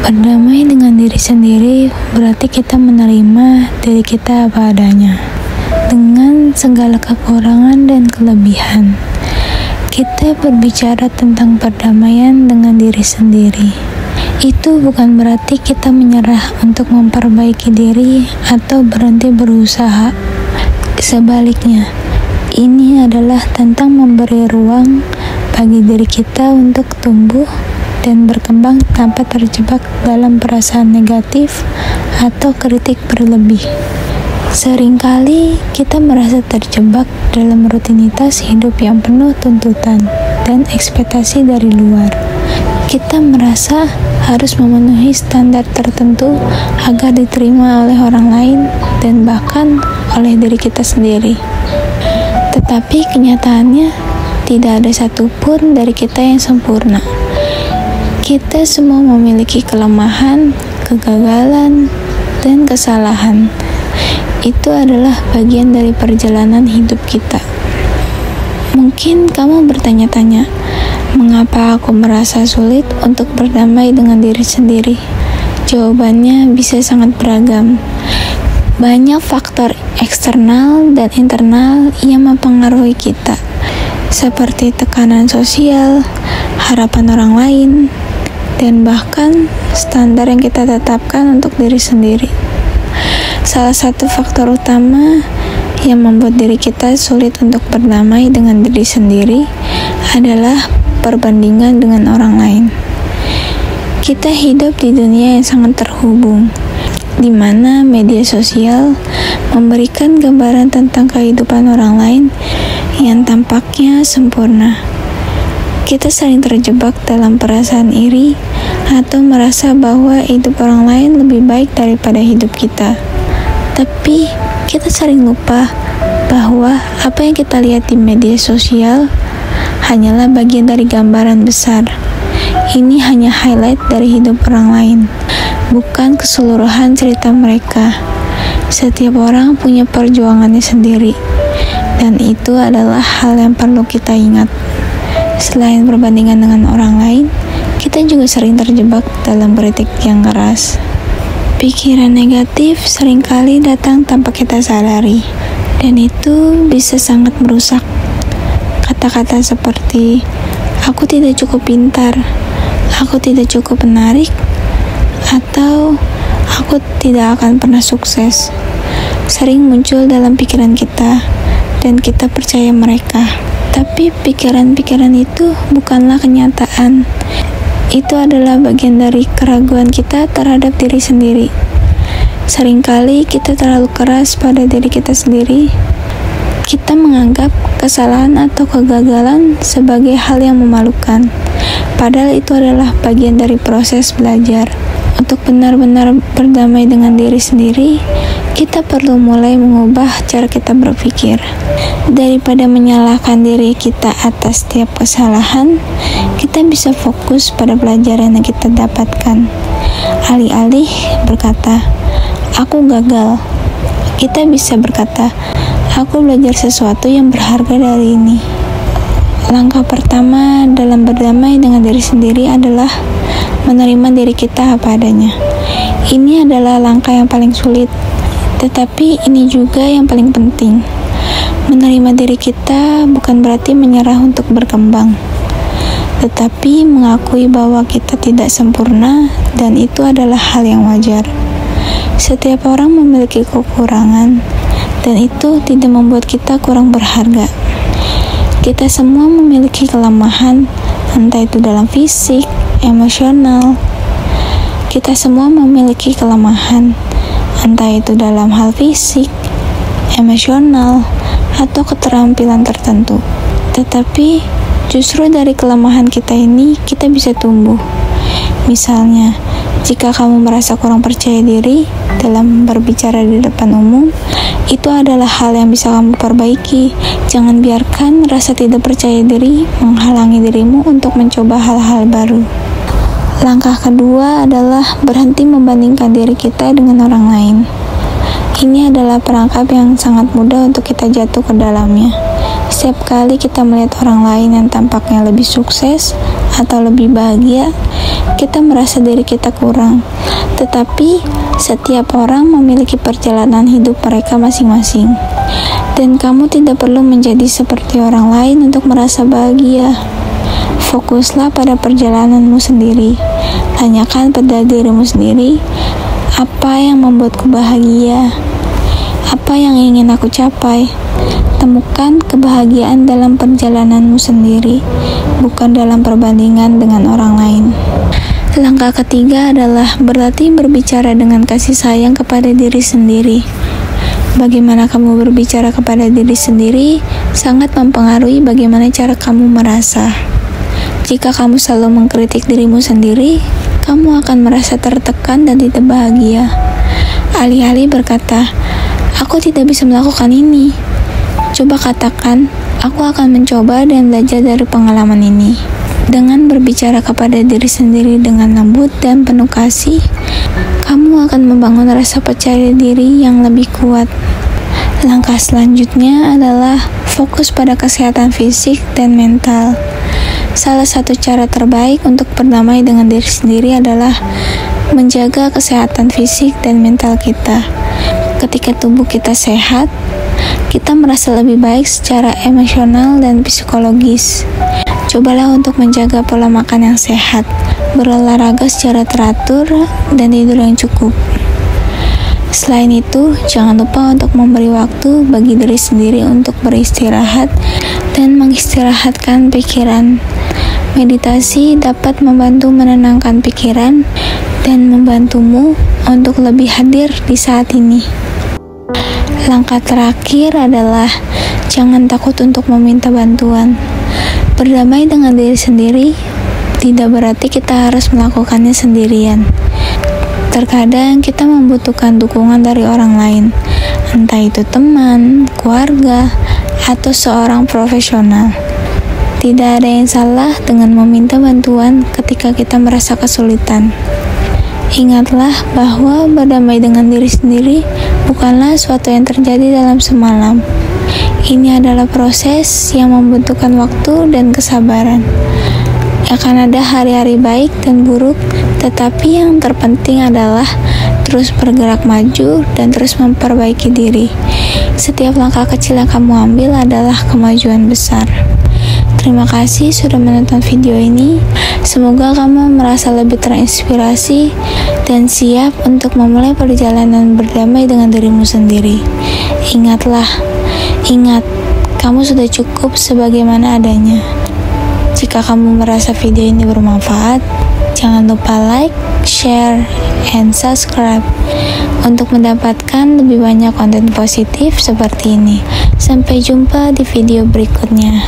Berdamai dengan diri sendiri berarti kita menerima diri kita apa adanya, dengan segala kekurangan dan kelebihan. Kita berbicara tentang perdamaian dengan diri sendiri. Itu bukan berarti kita menyerah untuk memperbaiki diri atau berhenti berusaha. Sebaliknya, ini adalah tentang memberi ruang bagi diri kita untuk tumbuh dan berkembang tanpa terjebak dalam perasaan negatif atau kritik berlebih. Seringkali kita merasa terjebak dalam rutinitas hidup yang penuh tuntutan dan ekspektasi dari luar. Kita merasa harus memenuhi standar tertentu agar diterima oleh orang lain dan bahkan oleh diri kita sendiri. Tetapi kenyataannya, tidak ada satupun dari kita yang sempurna. Kita semua memiliki kelemahan, kegagalan, dan kesalahan. Itu adalah bagian dari perjalanan hidup kita. Mungkin kamu bertanya-tanya, mengapa aku merasa sulit untuk berdamai dengan diri sendiri? Jawabannya bisa sangat beragam. Banyak faktor eksternal dan internal yang mempengaruhi kita, seperti tekanan sosial, harapan orang lain, dan bahkan standar yang kita tetapkan untuk diri sendiri. Salah satu faktor utama yang membuat diri kita sulit untuk berdamai dengan diri sendiri adalah perbandingan dengan orang lain. Kita hidup di dunia yang sangat terhubung, di mana media sosial memberikan gambaran tentang kehidupan orang lain yang tampaknya sempurna. Kita sering terjebak dalam perasaan iri atau merasa bahwa hidup orang lain lebih baik daripada hidup kita. Tapi kita sering lupa bahwa apa yang kita lihat di media sosial hanyalah bagian dari gambaran besar. Ini hanya highlight dari hidup orang lain, bukan keseluruhan cerita mereka. Setiap orang punya perjuangannya sendiri, dan itu adalah hal yang perlu kita ingat. Selain perbandingan dengan orang lain, kita juga sering terjebak dalam kritik yang keras. Pikiran negatif seringkali datang tanpa kita sadari, dan itu bisa sangat merusak. Kata-kata seperti, aku tidak cukup pintar, aku tidak cukup menarik, atau aku tidak akan pernah sukses, sering muncul dalam pikiran kita, dan kita percaya mereka. Tapi pikiran-pikiran itu bukanlah kenyataan. Itu adalah bagian dari keraguan kita terhadap diri sendiri. Seringkali kita terlalu keras pada diri kita sendiri. Kita menganggap kesalahan atau kegagalan sebagai hal yang memalukan. Padahal itu adalah bagian dari proses belajar. Untuk benar-benar berdamai dengan diri sendiri, kita perlu mulai mengubah cara kita berpikir. Daripada menyalahkan diri kita atas setiap kesalahan, kita bisa fokus pada pelajaran yang kita dapatkan. Alih-alih berkata, aku gagal, kita bisa berkata, aku belajar sesuatu yang berharga dari ini. Langkah pertama dalam berdamai dengan diri sendiri adalah menerima diri kita apa adanya. Ini adalah langkah yang paling sulit, tetapi ini juga yang paling penting. Menerima diri kita bukan berarti menyerah untuk berkembang, tetapi mengakui bahwa kita tidak sempurna dan itu adalah hal yang wajar. Setiap orang memiliki kekurangan dan itu tidak membuat kita kurang berharga. Kita semua memiliki kelemahan, entah itu dalam fisik, emosional. Kita semua memiliki kelemahan, entah itu dalam hal fisik, emosional, atau keterampilan tertentu. Tetapi justru dari kelemahan kita ini kita bisa tumbuh. Misalnya, jika kamu merasa kurang percaya diri dalam berbicara di depan umum, itu adalah hal yang bisa kamu perbaiki. Jangan biarkan rasa tidak percaya diri menghalangi dirimu untuk mencoba hal-hal baru. Langkah kedua adalah berhenti membandingkan diri kita dengan orang lain. Ini adalah perangkap yang sangat mudah untuk kita jatuh ke dalamnya. Setiap kali kita melihat orang lain yang tampaknya lebih sukses atau lebih bahagia, kita merasa diri kita kurang. Tetapi setiap orang memiliki perjalanan hidup mereka masing-masing, dan kamu tidak perlu menjadi seperti orang lain untuk merasa bahagia. Fokuslah pada perjalananmu sendiri. Tanyakan pada dirimu sendiri, apa yang membuatku bahagia? Apa yang ingin aku capai? Temukan kebahagiaan dalam perjalananmu sendiri, bukan dalam perbandingan dengan orang lain. Langkah ketiga adalah berlatih berbicara dengan kasih sayang kepada diri sendiri. Bagaimana kamu berbicara kepada diri sendiri sangat mempengaruhi bagaimana cara kamu merasa. Jika kamu selalu mengkritik dirimu sendiri, kamu akan merasa tertekan dan tidak bahagia. Alih-alih berkata, "Aku tidak bisa melakukan ini." Coba katakan, "Aku akan mencoba dan belajar dari pengalaman ini." Dengan berbicara kepada diri sendiri dengan lembut dan penuh kasih, kamu akan membangun rasa percaya diri yang lebih kuat. Langkah selanjutnya adalah fokus pada kesehatan fisik dan mental. Salah satu cara terbaik untuk berdamai dengan diri sendiri adalah menjaga kesehatan fisik dan mental kita. Ketika tubuh kita sehat, kita merasa lebih baik secara emosional dan psikologis. Cobalah untuk menjaga pola makan yang sehat, berolahraga secara teratur, dan tidur yang cukup. Selain itu, jangan lupa untuk memberi waktu bagi diri sendiri untuk beristirahat dan mengistirahatkan pikiran. Meditasi dapat membantu menenangkan pikiran dan membantumu untuk lebih hadir di saat ini. Langkah terakhir adalah jangan takut untuk meminta bantuan. Berdamai dengan diri sendiri tidak berarti kita harus melakukannya sendirian. Terkadang kita membutuhkan dukungan dari orang lain, entah itu teman, keluarga, atau seorang profesional. Tidak ada yang salah dengan meminta bantuan ketika kita merasa kesulitan. Ingatlah bahwa berdamai dengan diri sendiri bukanlah suatu yang terjadi dalam semalam. Ini adalah proses yang membutuhkan waktu dan kesabaran. Akan ada hari-hari baik dan buruk, tetapi yang terpenting adalah terus bergerak maju dan terus memperbaiki diri. Setiap langkah kecil yang kamu ambil adalah kemajuan besar. Terima kasih sudah menonton video ini. Semoga kamu merasa lebih terinspirasi dan siap untuk memulai perjalanan berdamai dengan dirimu sendiri. Ingat, kamu sudah cukup sebagaimana adanya. Jika kamu merasa video ini bermanfaat, jangan lupa like, share, and subscribe untuk mendapatkan lebih banyak konten positif seperti ini. Sampai jumpa di video berikutnya.